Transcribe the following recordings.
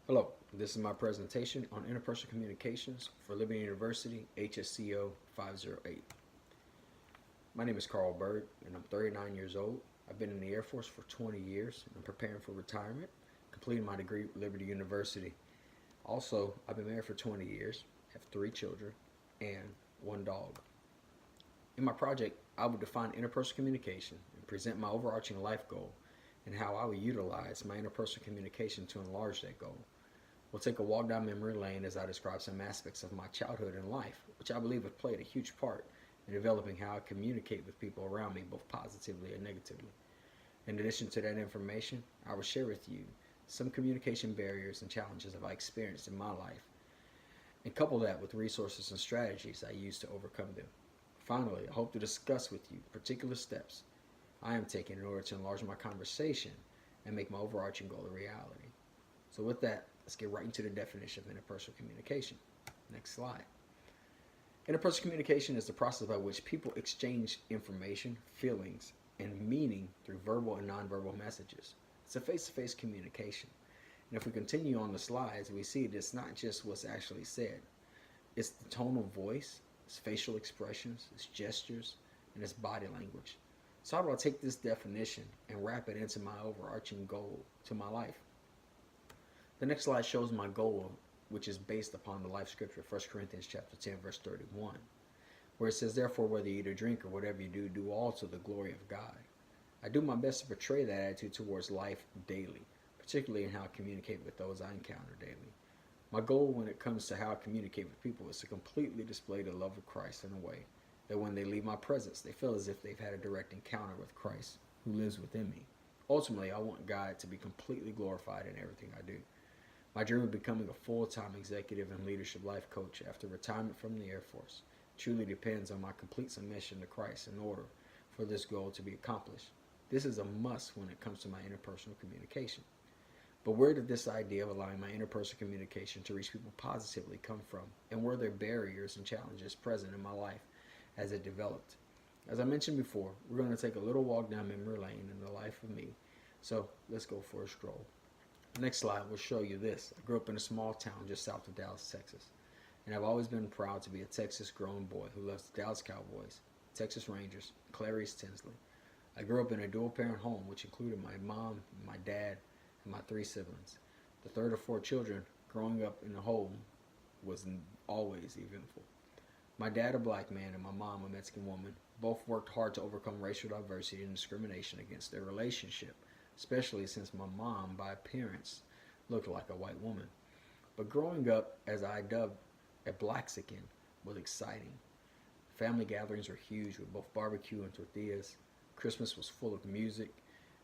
Hello, this is my presentation on interpersonal communications for Liberty University HSCO 508. My name is Byrd and I'm 39 years old. I've been in the Air Force for 20 years and I'm preparing for retirement, completing my degree at Liberty University. Also, I've been married for 20 years, have 3 children, and 1 dog. In my project, I would define interpersonal communication and present my overarching life goal and how I would utilize my interpersonal communication to enlarge that goal. We'll take a walk down memory lane as I describe some aspects of my childhood and life, which I believe have played a huge part in developing how I communicate with people around me, both positively and negatively. In addition to that information, I will share with you some communication barriers and challenges that I experienced in my life, and couple that with resources and strategies I use to overcome them. Finally, I hope to discuss with you particular steps I am taking in order to enlarge my conversation and make my overarching goal a reality. So with that, let's get right into the definition of interpersonal communication. Next slide. Interpersonal communication is the process by which people exchange information, feelings, and meaning through verbal and nonverbal messages. It's a face-to-face communication. And if we continue on the slides, we see it's not just what's actually said. It's the tone of voice, it's facial expressions, it's gestures, and it's body language. So how do I take this definition and wrap it into my overarching goal to my life? The next slide shows my goal, which is based upon the life scripture, 1 Corinthians chapter 10, verse 31, where it says, "Therefore, whether you eat or drink or whatever you do, do all to the glory of God." I do my best to portray that attitude towards life daily, particularly in how I communicate with those I encounter daily. My goal when it comes to how I communicate with people is to completely display the love of Christ in a way that when they leave my presence, they feel as if they've had a direct encounter with Christ who lives within me. Ultimately, I want God to be completely glorified in everything I do. My dream of becoming a full-time executive and leadership life coach after retirement from the Air Force truly depends on my complete submission to Christ in order for this goal to be accomplished. This is a must when it comes to my interpersonal communication. But where did this idea of allowing my interpersonal communication to reach people positively come from? And were there barriers and challenges present in my life as it developed? As I mentioned before, we're going to take a little walk down memory lane in the life of me. So let's go for a stroll. The next slide will show you this. I grew up in a small town just south of Dallas, Texas. And I've always been proud to be a Texas grown boy who loves the Dallas Cowboys, Texas Rangers, Clarice Tinsley. I grew up in a dual parent home which included my mom, my dad, and my 3 siblings. The third of 4 children growing up in the home was always eventful. My dad, a black man, and my mom, a Mexican woman, both worked hard to overcome racial diversity and discrimination against their relationship, especially since my mom, by appearance, looked like a white woman. But growing up, as I dubbed a Blaxican, was exciting. Family gatherings were huge with both barbecue and tortillas. Christmas was full of music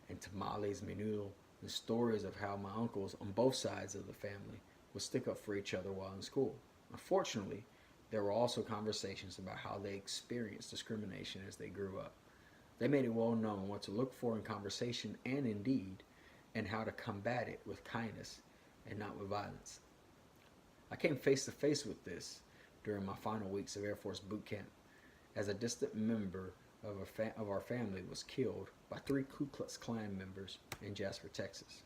and tamales, menudo, and stories of how my uncles on both sides of the family would stick up for each other while in school. Unfortunately, there were also conversations about how they experienced discrimination as they grew up. They made it well known what to look for in conversation and in deed, and how to combat it with kindness and not with violence. I came face to face with this during my final weeks of Air Force boot camp, as a distant member of our family was killed by 3 Ku Klux Klan members in Jasper, Texas.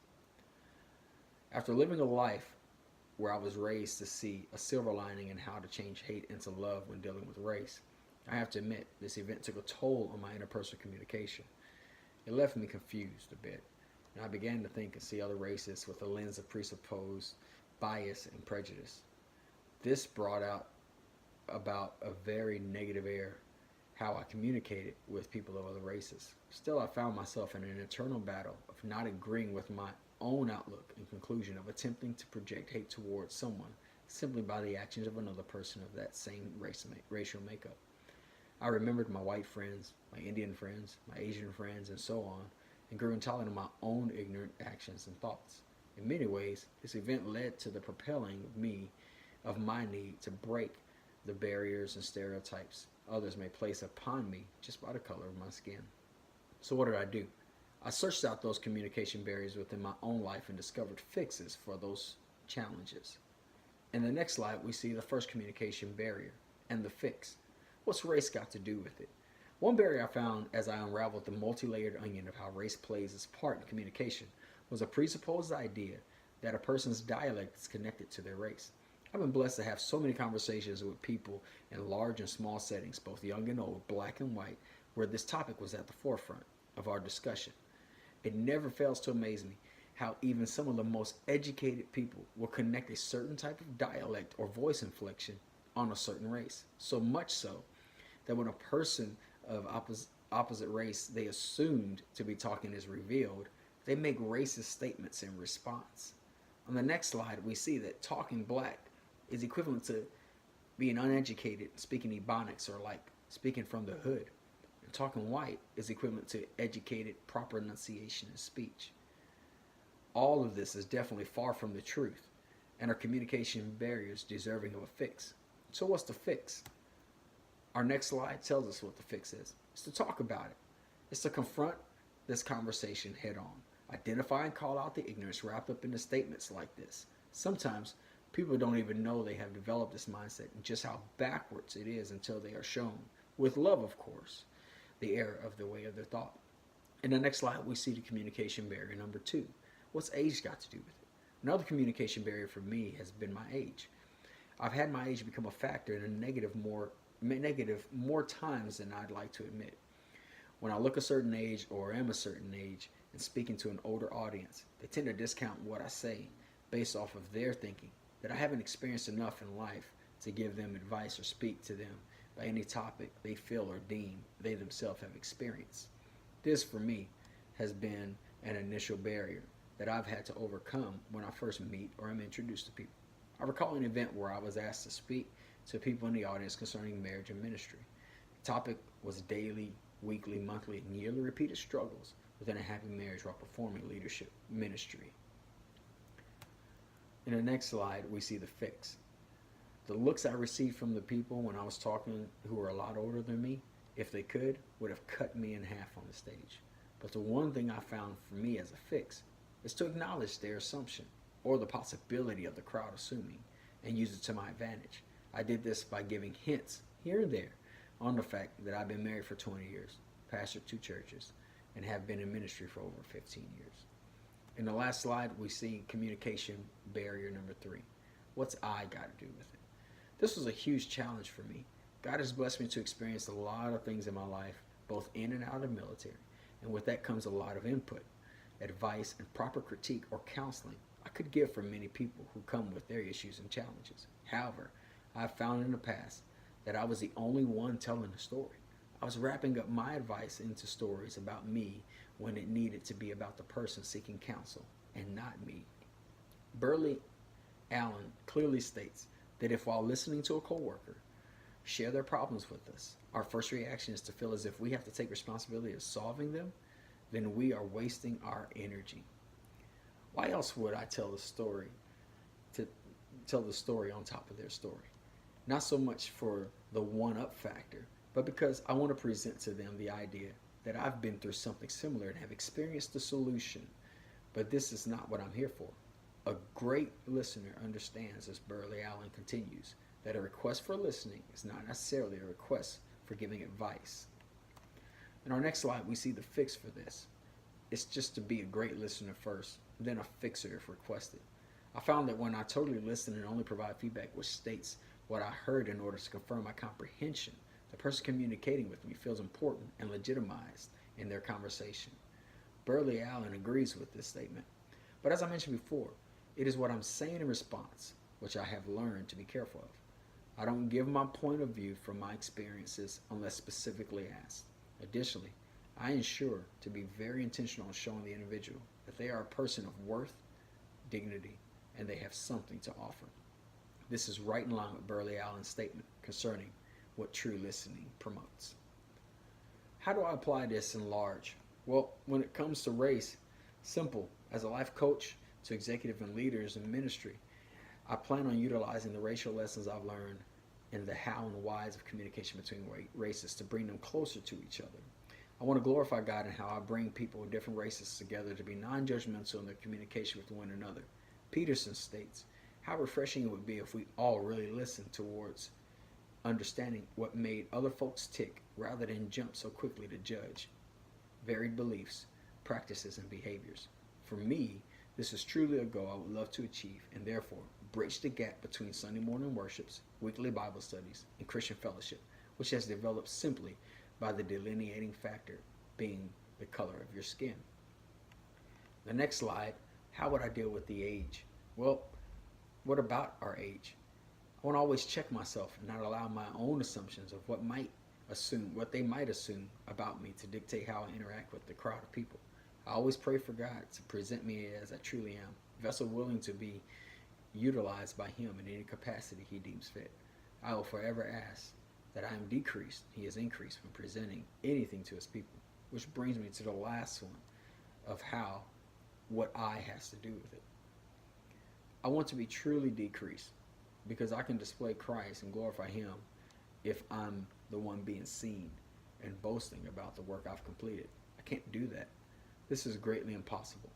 After living a life where I was raised to see a silver lining in how to change hate into love when dealing with race, I have to admit this event took a toll on my interpersonal communication. It left me confused a bit, and I began to think and see other races with a lens of presupposed bias and prejudice. This brought about a very negative air how I communicated with people of other races. Still, I found myself in an internal battle of not agreeing with my own outlook and conclusion of attempting to project hate towards someone simply by the actions of another person of that same racial makeup. I remembered my white friends, my Indian friends, my Asian friends, and so on, and grew intolerant of my own ignorant actions and thoughts. In many ways, this event led to the propelling of my need to break the barriers and stereotypes others may place upon me just by the color of my skin. So what did I do? I searched out those communication barriers within my own life and discovered fixes for those challenges. In the next slide, we see the first communication barrier and the fix. What's race got to do with it? One barrier I found as I unraveled the multi-layered onion of how race plays its part in communication was a presupposed idea that a person's dialect is connected to their race. I've been blessed to have so many conversations with people in large and small settings, both young and old, black and white, where this topic was at the forefront of our discussion. It never fails to amaze me how even some of the most educated people will connect a certain type of dialect or voice inflection on a certain race. So much so that when a person of opposite race they assumed to be talking is revealed, they make racist statements in response. On the next slide, we see that talking black is equivalent to being uneducated, speaking Ebonics, or like speaking from the hood. And talking white is equivalent to educated, proper enunciation of speech. All of this is definitely far from the truth, and our communication barriers deserving of a fix. So what's the fix? Our next slide tells us what the fix is. It's to talk about it. It's to confront this conversation head on. Identify and call out the ignorance wrapped up into statements like this. Sometimes people don't even know they have developed this mindset and just how backwards it is until they are shown, with love of course, the error of the way of their thought. In the next slide, we see the communication barrier number 2. What's age got to do with it? Another communication barrier for me has been my age. I've had my age become a factor in a negative more times than I'd like to admit. When I look a certain age or am a certain age and speaking to an older audience, they tend to discount what I say based off of their thinking that I haven't experienced enough in life to give them advice or speak to them by any topic they feel or deem they themselves have experienced. This, for me, has been an initial barrier that I've had to overcome when I first meet or am introduced to people. I recall an event where I was asked to speak to people in the audience concerning marriage and ministry. The topic was daily, weekly, monthly, and yearly repeated struggles within a happy marriage while performing leadership ministry. In the next slide, we see the fix. The looks I received from the people when I was talking who were a lot older than me, if they could, would have cut me in half on the stage. But the one thing I found for me as a fix is to acknowledge their assumption or the possibility of the crowd assuming and use it to my advantage. I did this by giving hints here and there on the fact that I've been married for 20 years, pastored 2 churches, and have been in ministry for over 15 years. In the last slide, we see communication barrier number 3. What's I got to do with it? This was a huge challenge for me. God has blessed me to experience a lot of things in my life, both in and out of the military, and with that comes a lot of input, advice, and proper critique or counseling I could give from many people who come with their issues and challenges. However, I've found in the past that I was the only one telling the story. I was wrapping up my advice into stories about me when it needed to be about the person seeking counsel and not me. Byrd Allen clearly states that if while listening to a coworker share their problems with us, our first reaction is to feel as if we have to take responsibility of solving them, then we are wasting our energy. Why else would I tell the story on top of their story? Not so much for the one-up factor, but because I want to present to them the idea that I've been through something similar and have experienced the solution. But this is not what I'm here for. A great listener understands, as Byrd Allen continues, that a request for listening is not necessarily a request for giving advice. In our next slide, we see the fix for this. It's just to be a great listener first, then a fixer if requested. I found that when I totally listen and only provide feedback which states what I heard in order to confirm my comprehension, the person communicating with me feels important and legitimized in their conversation. Byrd Allen agrees with this statement. But as I mentioned before, it is what I'm saying in response which I have learned to be careful of. I don't give my point of view from my experiences unless specifically asked. Additionally, I ensure to be very intentional in showing the individual that they are a person of worth, dignity, and they have something to offer. This is right in line with Byrd Allen's statement concerning what true listening promotes. How do I apply this in large? Well, when it comes to race, simple. As a life coach to executive and leaders in ministry, I plan on utilizing the racial lessons I've learned and the how and whys of communication between races to bring them closer to each other. I want to glorify God in how I bring people of different races together to be non-judgmental in their communication with one another. Peterson states, how refreshing it would be if we all really listened towards understanding what made other folks tick rather than jump so quickly to judge varied beliefs, practices, and behaviors. For me, This is truly a goal I would love to achieve, and therefore bridge the gap between Sunday morning worships, weekly Bible studies, and Christian fellowship, which has developed simply by the delineating factor being the color of your skin. The next slide, how would I deal with the age? Well, what about our age? I want to always check myself and not allow my own assumptions of what they might assume about me to dictate how I interact with the crowd of people. I always pray for God to present me as I truly am, a vessel willing to be utilized by Him in any capacity He deems fit. I will forever ask that I am decreased, He is increased when presenting anything to His people, which brings me to the last one of what I has to do with it. I want to be truly decreased because I can display Christ and glorify Him if I'm the one being seen and boasting about the work I've completed. I can't do that. This is greatly impossible.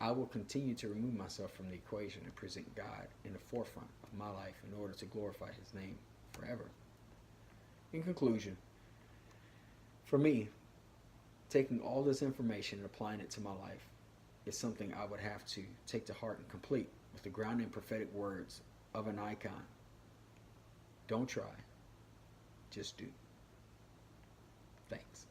I will continue to remove myself from the equation and present God in the forefront of my life in order to glorify His name forever. In conclusion, for me, taking all this information and applying it to my life is something I would have to take to heart and complete with the grounding prophetic words of an icon. Don't try, just do. Thanks.